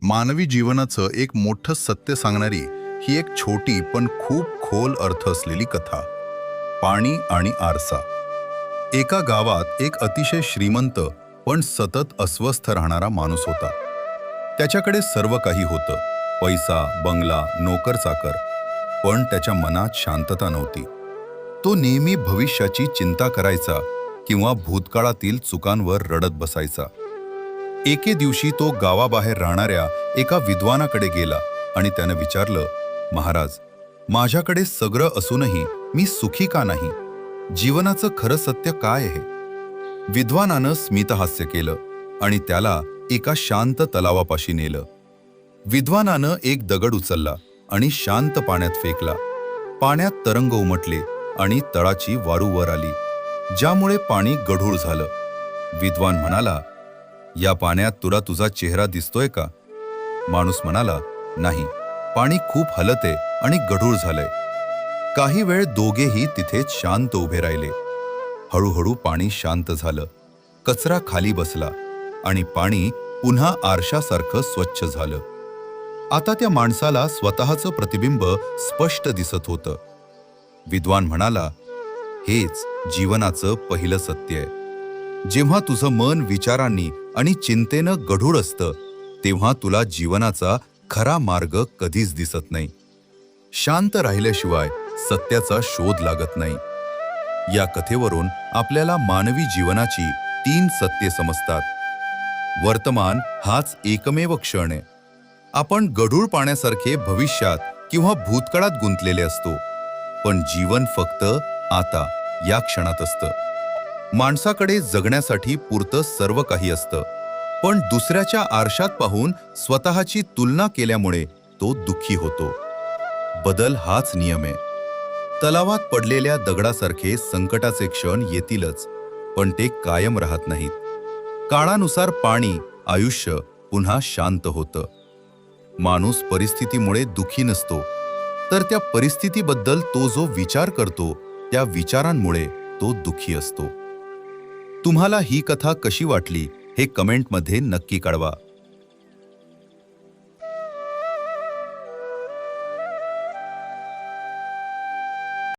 मानवी जीवनाचं एक मोठं सत्य सांगणारी ही एक छोटी पण खूप खोल अर्थ असलेली कथा. पाणी आणि आरसा. एका गावात एक अतिशय श्रीमंत पण सतत अस्वस्थ राहणारा माणूस होता. त्याच्याकडे सर्व काही होतं, पैसा, बंगला, नोकर चाकर, पण त्याच्या मनात शांतता नव्हती. तो नेहमी भविष्याची चिंता करायचा किंवा भूतकाळातील चुकांवर रडत बसायचा. एके दिवशी तो गावाबाहेर राहणाऱ्या एका विद्वानाकडे गेला आणि त्यानं विचारलं, महाराज, माझ्याकडे सगळं असूनही मी सुखी का नाही? जीवनाचं खरं सत्य काय आहे? विद्वानानं स्मितहास्य केलं आणि त्याला एका शांत तलावापाशी नेलं. विद्वानानं एक दगड उचलला आणि शांत पाण्यात फेकला. पाण्यात तरंग उमटले आणि तळाची वारू वर आली, ज्यामुळे पाणी गढूळ झालं. विद्वान म्हणाला, या पाण्यात तुला तुझा चेहरा दिसतोय का? माणूस म्हणाला, नाही, पाणी खूप हलते आणि गढूळ झालंय. काही वेळ दोघेही तिथेच शांत उभे राहिले. हळूहळू पाणी शांत झालं, कचरा खाली बसला आणि पाणी पुन्हा आरशासारखं स्वच्छ झालं. आता त्या माणसाला स्वतःचं प्रतिबिंब स्पष्ट दिसत होतं. विद्वान म्हणाला, हेच जीवनाचं पहिलं सत्य आहे. जेव्हा तुझं मन विचारांनी आणि चिंतेनं गढूळ असतं, तेव्हा तुला जीवनाचा खरा मार्ग कधीच दिसत नाही. शांत राहिल्याशिवाय सत्याचा शोध लागत नाही. या कथेवरून आपल्याला मानवी जीवनाची 3 सत्ये समजतात. वर्तमान हाच एकमेव क्षण आहे. आपण गढूळ पाण्यासारखे भविष्यात किंवा भूतकाळात गुंतलेले असतो, पण जीवन फक्त आता या क्षणात असतं. माणसाकडे जगण्यासाठी पुरतं सर्व काही असतं, पण दुसऱ्याच्या आरशात पाहून स्वतःची तुलना केल्यामुळे तो दुःखी होतो. बदल हाच नियम आहे. तलावात पडलेल्या दगडासारखे संकटाचे क्षण येतीलच, पण ते कायम राहत नाहीत. काळानुसार पाणी, आयुष्य पुन्हा शांत होतं. माणूस परिस्थितीमुळे दुःखी नसतो, तर त्या परिस्थितीबद्दल तो जो विचार करतो, त्या विचारांमुळे तो दुःखी असतो. तुम्हाला ही कथा कशी वाटली हे कमेंटमध्ये नक्की कळवा.